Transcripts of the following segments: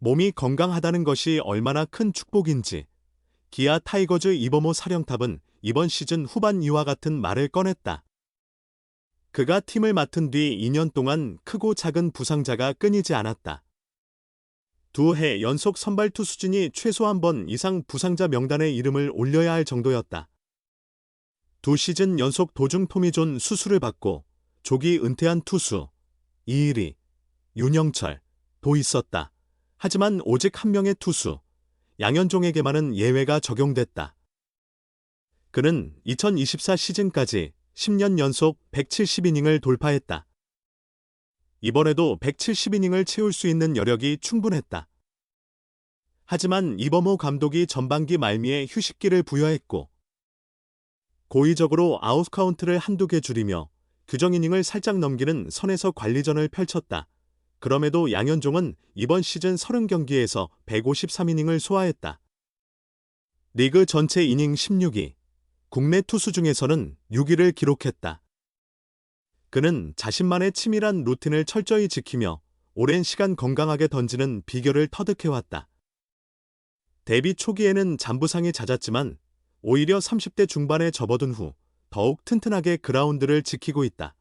몸이 건강하다는 것이 얼마나 큰 축복인지 기아 타이거즈 이범호 사령탑은 이번 시즌 후반 이와 같은 말을 꺼냈다. 그가 팀을 맡은 뒤 2년 동안 크고 작은 부상자가 끊이지 않았다. 2해 연속 선발 투수진이 최소 한 번 이상 부상자 명단에 이름을 올려야 할 정도였다. 2시즌 연속 도중 토미존 수술을 받고 조기 은퇴한 투수 이일이, 윤영철도 있었다. 하지만 오직 한 명의 투수 양현종에게만은 예외가 적용됐다. 그는 2024 시즌까지 10년 연속 170이닝을 돌파했다. 이번에도 170이닝을 채울 수 있는 여력이 충분했다. 하지만 이범호 감독이 전반기 말미에 휴식기를 부여했고 고의적으로 아웃카운트를 한두 개 줄이며 규정이닝을 살짝 넘기는 선에서 관리전을 펼쳤다. 그럼에도 양현종은 이번 시즌 30경기에서 153이닝을 소화했다. 리그 전체 이닝 16위, 국내 투수 중에서는 6위를 기록했다. 그는 자신만의 치밀한 루틴을 철저히 지키며 오랜 시간 건강하게 던지는 비결을 터득해왔다. 데뷔 초기에는 잔부상이 잦았지만 오히려 30대 중반에 접어든 후 더욱 튼튼하게 그라운드를 지키고 있다.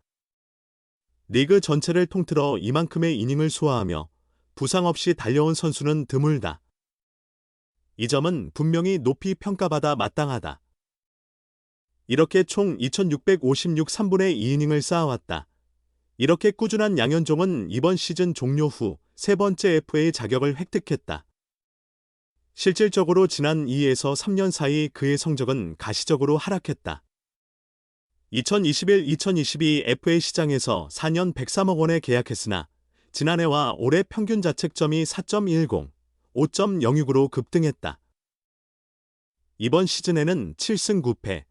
리그 전체를 통틀어 이만큼의 이닝을 소화하며 부상 없이 달려온 선수는 드물다. 이 점은 분명히 높이 평가받아 마땅하다. 이렇게 총 2656 3분의 2이닝을 쌓아왔다. 이렇게 꾸준한 양현종은 이번 시즌 종료 후 세 번째 FA 자격을 획득했다. 실질적으로 지난 2에서 3년 사이 그의 성적은 가시적으로 하락했다. 2021-2022 FA 시장에서 4년 103억 원에 계약했으나 지난해와 올해 평균 자책점이 4.10, 5.06으로 급등했다. 이번 시즌에는 7승 9패,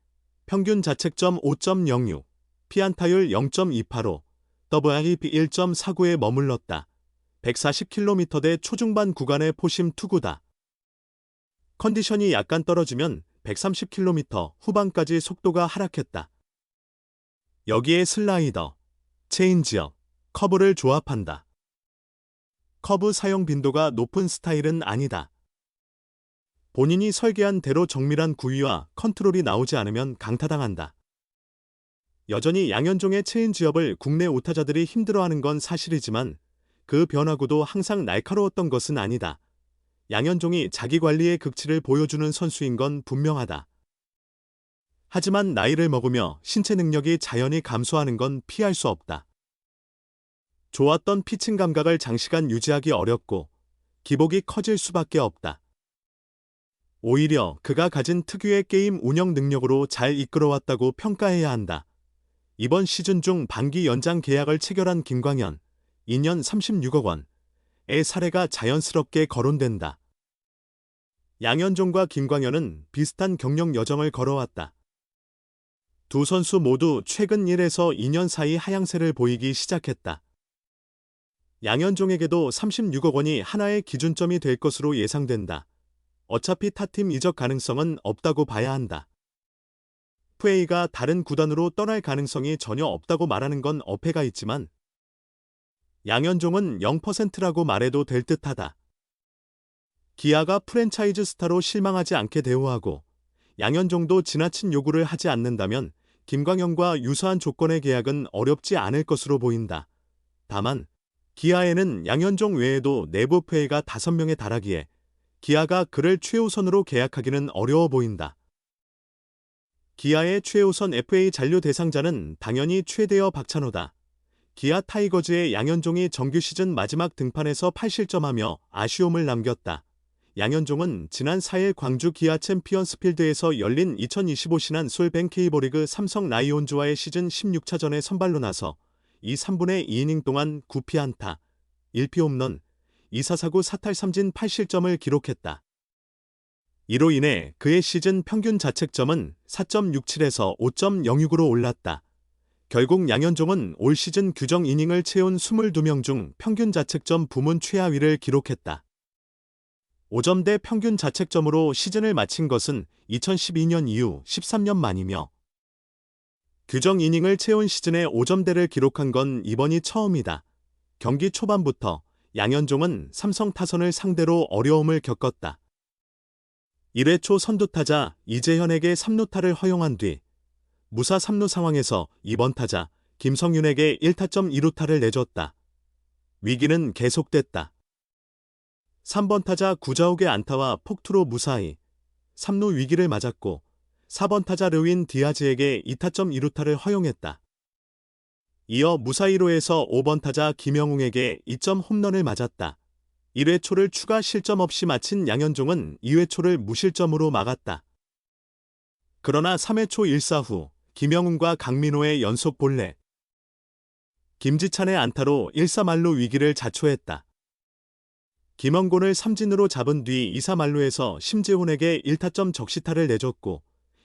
평균 자책점 5.06, 피안타율 0.28로 WRP 1.49에 머물렀다. 140km대 초중반 구간의 포심 투구다. 컨디션이 약간 떨어지면 130km 후반까지 속도가 하락했다. 여기에 슬라이더, 체인지업, 커브를 조합한다. 커브 사용 빈도가 높은 스타일은 아니다. 본인이 설계한 대로 정밀한 구위와 컨트롤이 나오지 않으면 강타당한다. 여전히 양현종의 체인지업을 국내 우타자들이 힘들어하는 건 사실이지만 그 변화구도 항상 날카로웠던 것은 아니다. 양현종이 자기 관리의 극치를 보여주는 선수인 건 분명하다. 하지만 나이를 먹으며 신체 능력이 자연히 감소하는 건 피할 수 없다. 좋았던 피칭 감각을 장시간 유지하기 어렵고 기복이 커질 수밖에 없다. 오히려 그가 가진 특유의 게임 운영 능력으로 잘 이끌어왔다고 평가해야 한다. 이번 시즌 중 반기 연장 계약을 체결한 김광현, 2년 36억 원의 사례가 자연스럽게 거론된다. 양현종과 김광현은 비슷한 경력 여정을 걸어왔다. 두 선수 모두 최근 1에서 2년 사이 하향세를 보이기 시작했다. 양현종에게도 36억 원이 하나의 기준점이 될 것으로 예상된다. 어차피 타팀 이적 가능성은 없다고 봐야 한다. FA가 다른 구단으로 떠날 가능성이 전혀 없다고 말하는 건 어폐가 있지만 양현종은 0%라고 말해도 될 듯하다. 기아가 프랜차이즈 스타로 실망하지 않게 대우하고 양현종도 지나친 요구를 하지 않는다면 김광현과 유사한 조건의 계약은 어렵지 않을 것으로 보인다. 다만 기아에는 양현종 외에도 내부 FA가 5명에 달하기에 기아가 그를 최우선으로 계약하기는 어려워 보인다. 기아의 최우선 FA 잔류 대상자는 당연히 최대여 박찬호다. 기아 타이거즈의 양현종이 정규 시즌 마지막 등판에서 8실점하며 아쉬움을 남겼다. 양현종은 지난 4일 광주 기아 챔피언스 필드에서 열린 2025 신한 솔뱅 K리그 삼성 라이온즈와의 시즌 16차전에 선발로 나서 3분의 2이닝 동안 9피안타, 1피 홈런, 2사사구 사탈 3진 8실점을 기록했다. 이로 인해 그의 시즌 평균 자책점은 4.67에서 5.06으로 올랐다. 결국 양현종은 올 시즌 규정 이닝을 채운 22명 중 평균 자책점 부문 최하위를 기록했다. 5점대 평균 자책점으로 시즌을 마친 것은 2012년 이후 13년 만이며 규정 이닝을 채운 시즌에 5점대를 기록한 건 이번이 처음이다. 경기 초반부터 양현종은 삼성 타선을 상대로 어려움을 겪었다. 1회 초 선두타자 이재현에게 3루타를 허용한 뒤 무사 3루 상황에서 2번 타자 김성윤에게 1타점 2루타를 내줬다. 위기는 계속됐다. 3번 타자 구자욱의 안타와 폭투로 무사히 3루 위기를 맞았고 4번 타자 르윈 디아즈에게 2타점 2루타를 허용했다. 이어 무사 1루에서 5번 타자 김영웅에게 2점 홈런을 맞았다. 1회 초를 추가 실점 없이 마친 양현종은 2회 초를 무실점으로 막았다. 그러나 3회 초 1사 후 김영웅과 강민호의 연속 볼넷, 김지찬의 안타로 1사 만루 위기를 자초했다. 김원곤을 삼진으로 잡은 뒤 2사 만루에서 심재훈에게 1타점 적시타를 내줬고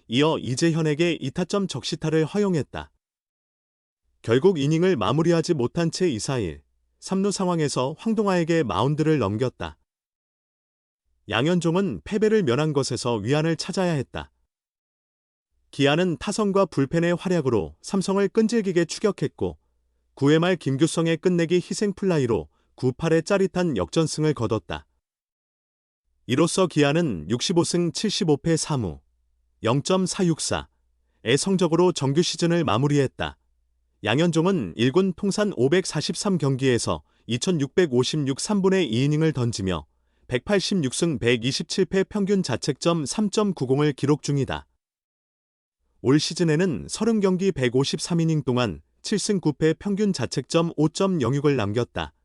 이어 이재현에게 2타점 적시타를 허용했다. 결국 이닝을 마무리하지 못한 채 2사1, 3루 상황에서 황동아에게 마운드를 넘겼다. 양현종은 패배를 면한 것에서 위안을 찾아야 했다. 기아는 타선과 불펜의 활약으로 삼성을 끈질기게 추격했고 9회 말 김규성의 끝내기 희생 플라이로 9-8의 짜릿한 역전승을 거뒀다. 이로써 기아는 65승 75패 3무 0.464의 성적으로 정규 시즌을 마무리했다. 양현종은 1군 통산 543경기에서 2656 3분의 2이닝을 던지며 186승 127패 평균 자책점 3.90을 기록 중이다. 올 시즌에는 30경기 153이닝 동안 7승 9패 평균 자책점 5.06을 남겼다.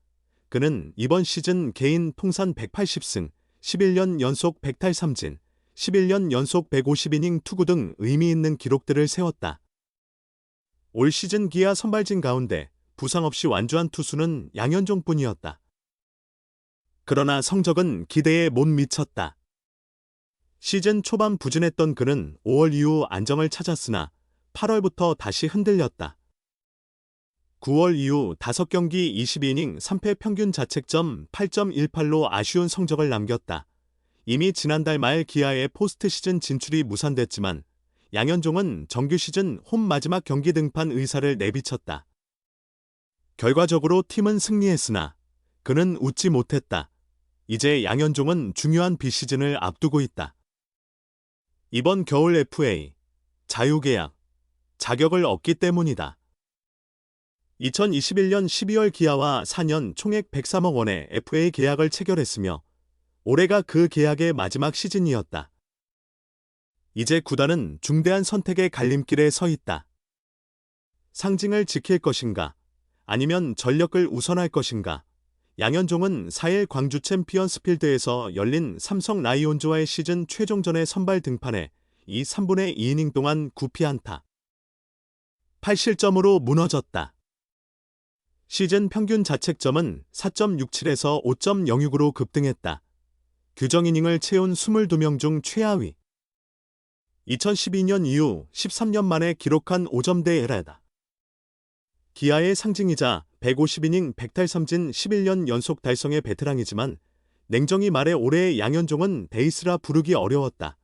그는 이번 시즌 개인 통산 180승, 11년 연속 100탈3진, 11년 연속 150이닝 투구 등 의미 있는 기록들을 세웠다. 올 시즌 기아 선발진 가운데 부상 없이 완주한 투수는 양현종뿐이었다. 그러나 성적은 기대에 못 미쳤다. 시즌 초반 부진했던 그는 5월 이후 안정을 찾았으나 8월부터 다시 흔들렸다. 9월 이후 5경기 22이닝 3패 평균 자책점 8.18로 아쉬운 성적을 남겼다. 이미 지난달 말 기아의 포스트 시즌 진출이 무산됐지만 양현종은 정규 시즌 홈 마지막 경기 등판 의사를 내비쳤다. 결과적으로 팀은 승리했으나 그는 웃지 못했다. 이제 양현종은 중요한 비시즌을 앞두고 있다. 이번 겨울 FA 자유계약 자격을 얻기 때문이다. 2021년 12월 기아와 4년 총액 103억 원의 FA 계약을 체결했으며 올해가 그 계약의 마지막 시즌이었다. 이제 구단은 중대한 선택의 갈림길에 서 있다. 상징을 지킬 것인가? 아니면 전력을 우선할 것인가? 양현종은 4일 광주 챔피언스 필드에서 열린 삼성 라이온즈와의 시즌 최종전의 선발 등판에 3분의 2이닝 동안 9피안타 8실점으로 무너졌다. 시즌 평균 자책점은 4.67에서 5.06으로 급등했다. 규정 이닝을 채운 22명 중 최하위. 2012년 이후 13년 만에 기록한 5점대 에라다. 기아의 상징이자 150이닝 100탈3진 11년 연속 달성의 베테랑이지만 냉정히 말해 올해의 양현종은 데이스라 부르기 어려웠다.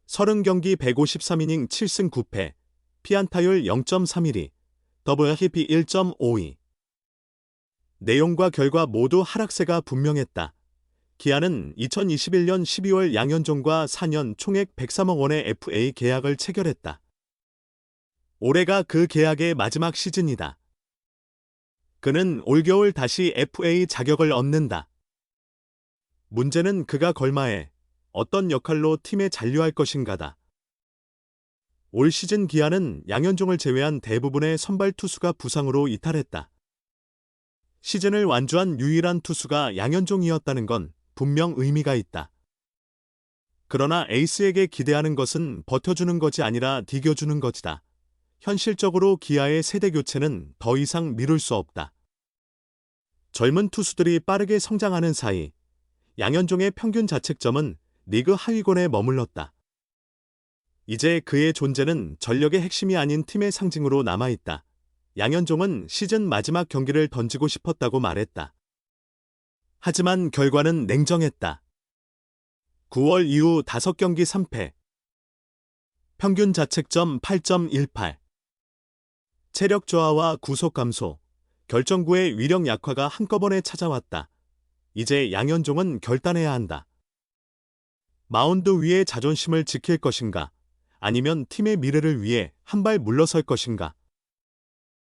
30경기 153이닝 7승 9패, 피안타율 0.31, WHIP 1.52. 내용과 결과 모두 하락세가 분명했다. 기아는 2021년 12월 양현종과 4년 총액 103억 원의 FA 계약을 체결했다. 올해가 그 계약의 마지막 시즌이다. 그는 올겨울 다시 FA 자격을 얻는다. 문제는 그가 걸마에 어떤 역할로 팀에 잔류할 것인가다. 올 시즌 기아는 양현종을 제외한 대부분의 선발 투수가 부상으로 이탈했다. 시즌을 완주한 유일한 투수가 양현종이었다는 건 분명 의미가 있다. 그러나 에이스에게 기대하는 것은 버텨주는 것이 아니라 디겨주는 것이다. 현실적으로 기아의 세대 교체는 더 이상 미룰 수 없다. 젊은 투수들이 빠르게 성장하는 사이 양현종의 평균 자책점은 리그 하위권에 머물렀다. 이제 그의 존재는 전력의 핵심이 아닌 팀의 상징으로 남아있다. 양현종은 시즌 마지막 경기를 던지고 싶었다고 말했다. 하지만 결과는 냉정했다. 9월 이후 5경기 3패. 평균 자책점 8.18. 체력 저하와 구속 감소, 결정구의 위력 약화가 한꺼번에 찾아왔다. 이제 양현종은 결단해야 한다. 마운드 위의 자존심을 지킬 것인가? 아니면 팀의 미래를 위해 한 발 물러설 것인가?